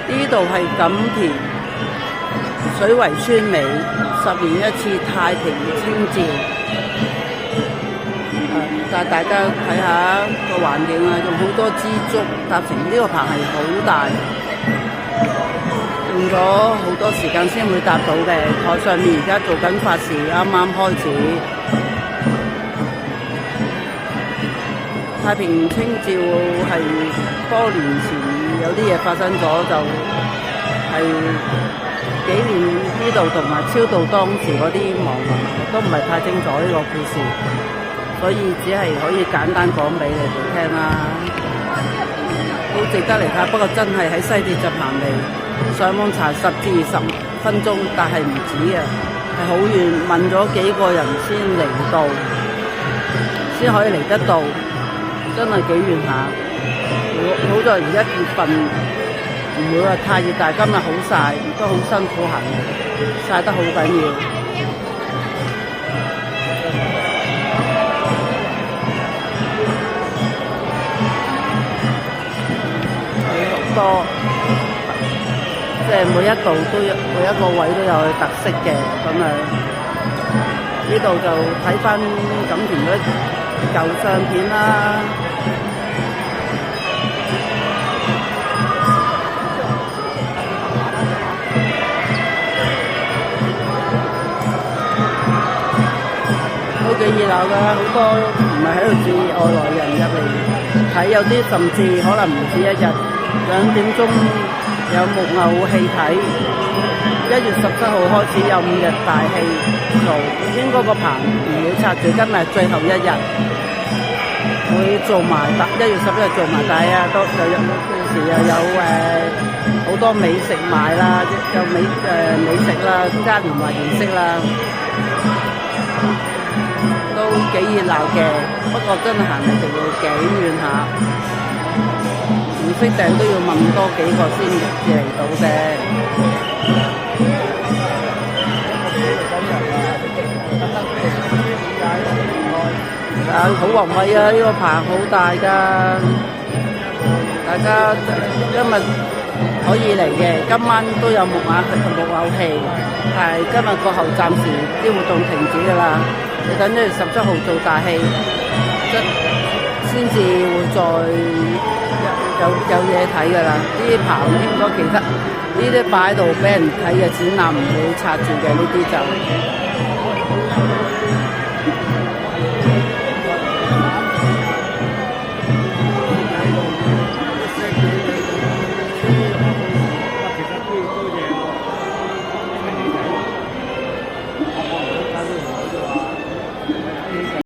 呢度係錦田水圍村尾，10年一次太平清醮。帶大家睇下個環境啊，用好多支竹搭成呢個棚係好大，用咗好多時間先會搭到嘅。台上面而家做緊法事，啱啱開始。太平清醮係多年前有啲嘢發生咗，就係紀念呢度同埋超度當時嗰啲亡魂，都唔係太清楚呢個故事。所以只係可以簡單講俾你哋聽啦，好值得嚟睇。不過真係喺西鐵站行嚟，上網查10至20分鐘，但係唔止啊，係好遠，問咗幾個人先嚟到，先可以嚟得到，真係幾遠下。好在而1月份唔會話太熱，但係今日好曬，都好辛苦行，曬得好緊要。多即係每一度都有，每一個位都有特色嘅咁樣。呢度就睇翻錦田嗰啲舊相片啦。都幾熱鬧㗎，好多唔係喺度住外來人入嚟睇，有啲甚至可能唔止1日。2點鐘有木偶戲睇，1月17號開始有5日大戲做，應該個棚唔會拆住，今日最後1日會做埋1月11日做埋大戲啊，都又有故事，又有好多美食賣啦，有美食啦，嘉年華儀式啦，都幾熱鬧嘅。不過真係行嚟就要幾遠下。唔識訂都要問多幾個先至嚟到嘅。好宏偉啊！呢個棚好大㗎，大家今日可以嚟嘅。今晚都有木偶戲，但係今日過後暫時啲活動停止㗎啦。你等1月17號做大戲，先至會再。有嘢睇㗎啦，呢啲棚應該其他呢啲擺喺度俾人睇嘅展覽唔會拆住嘅，呢啲就。